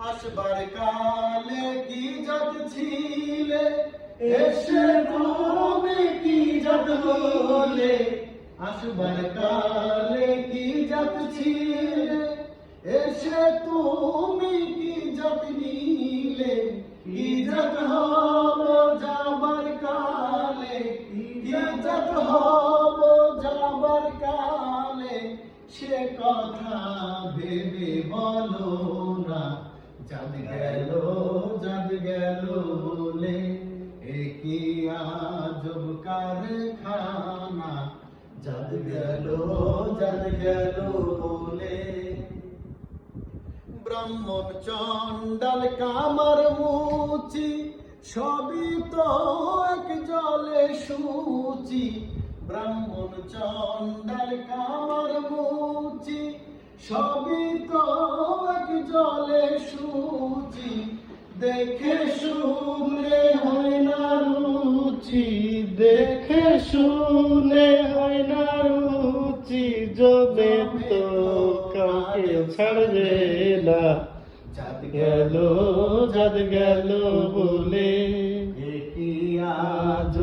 আসবার কালে কি যত ছিলে, এসে তুমি কি যত হলে। আসবার কালে কি যত ছিলে, এসে তুমি কি যত নিলে। কি যত হব যাবার কালে, কি যত হব যাবার কালে, সে কথা ভেবে বলো না। যাদ গেল লে, কি আজব কারখানা। যাদ গেল লে। ব্রাহ্মণ চণ্ডাল কামার মুচি, সবই তো এক জলে সূচি। ব্রাহ্মণ চণ্ডাল কামার মুচি, সবই তো এক জলে সূচি। দেখে শুনে হয় না রুচি, দেখে শুনে হয় না রুচি। জবে তো কাউকে ছাড়বে না। যাদ গেল বলে, কি আজ